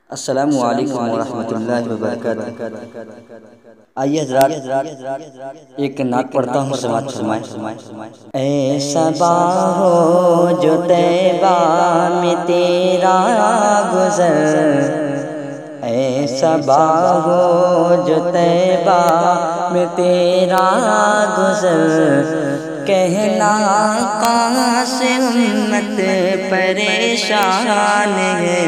السلام علیکم ورحمۃ اللہ وبرکاتہ۔ آئیے حضرات ایک نعت پڑھتا ہوں، سماعت فرمائیں۔ اے صبا ہو جو طیبہ میں تیرا گزر، اے صبا ہو جو طیبہ میں تیرا گزر، کہنا آقا سے امت پریشان ہے،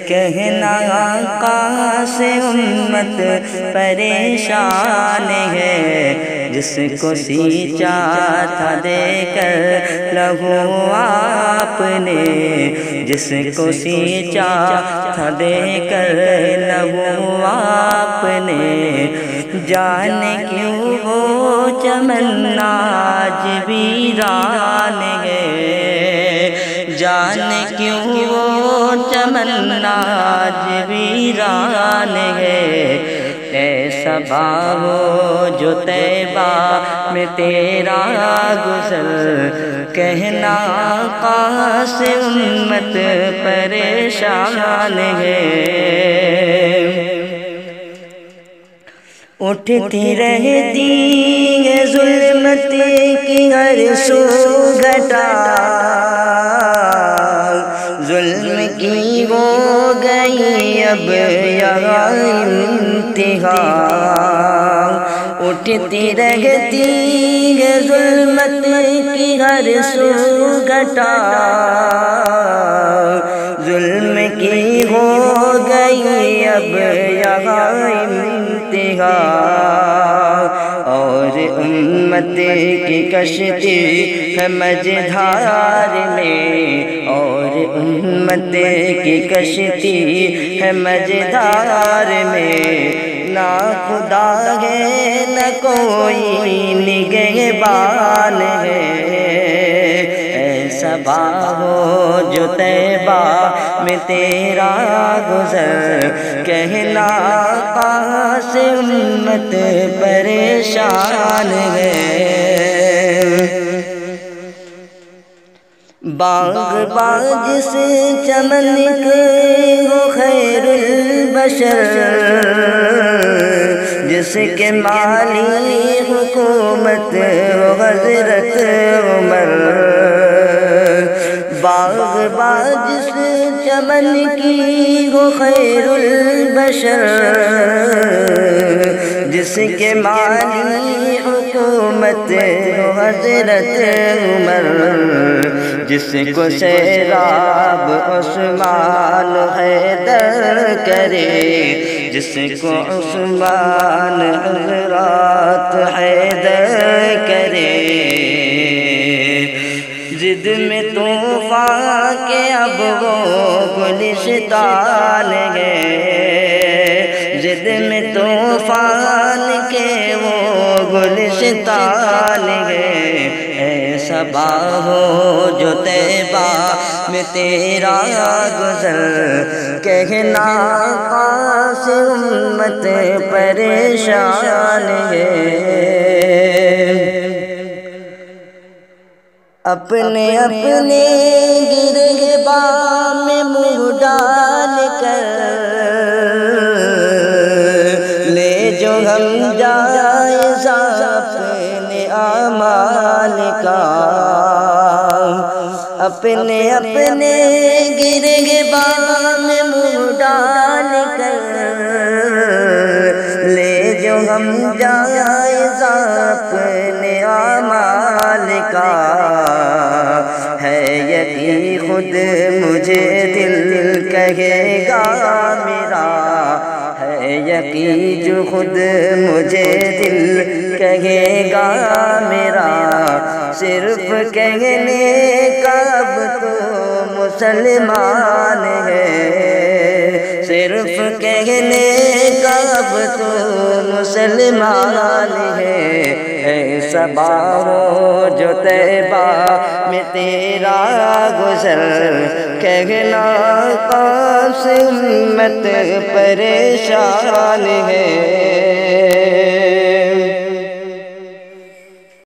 کہنا آقا سے امت پریشان ہے، جس کو سینچا تھا دے کر لہو آپ نے، جس کو سینچا تھا دے کر لہو آپ نے، جانے کیوں وہ چمن آج ویران ہے، جانے کیوں وہ چمن آج ویران ہے، اے صبا ہو جو طیبہ میں تیرا گزر، کہنا آقا سے امت پریشان ہے۔ اٹھتی رہتی ہے ظلمت کی ہر سو گھٹا، ظلم کی ہو گئی اب یہاں انتہا، اٹھتی رہتی ہے ظلمت کی ہر سو گھٹا، ظلم کی ہو گئی اب یہاں انتہا، اور امت کی کشتی ہے مجدھار میں، اور امت کی کشتی ہے مجدھار میں، نہ خدا ہے نہ کوئی نگہبان ہے، اے صبا ہو جو طیبہ میں تیرا گزر، کہنا آقا سے امت پریشان ہے۔ باغ باغ سے چمن کے ہو خیر البشر، جس کے مالی حکومت ہو حضرت عمر، باغ باغ سے چمن کی ہو خیر البشر، جس کے مالی حکومت ہو حضرت عمر، جس کو سیراب عثمان حیدر کرے، جس کو عثمان حضرات حیدر کرے، ضد میں طوفان کے اب وہ گلستان ہے، ضد میں طوفان کے وہ گلستان ہے، اے صبا ہو جو طیبہ میں تیرا گزر، کہنا آقا سے امت پریشان ہے۔ اپنے اپنے گریباں میں منہ ڈال کر لے جو ہم جائزہ اپنے اعمال کا، اپنے اپنے گریباں میں منہ ڈال کر لے جو ہم جائزہ اپنے اعمال کا، ہے یقین خود مجھے دل کہے گا میرا، ہے یقین جو خود مجھے دل کہے گا میرا، صرف کہنے کا اب تو مسلمان ہے، صرف کہنے کا اب تو مسلمان ہے، اے صبا ہو جو طیبہ میں تیرا گزر، کہنا آقا سے امت پریشان ہے۔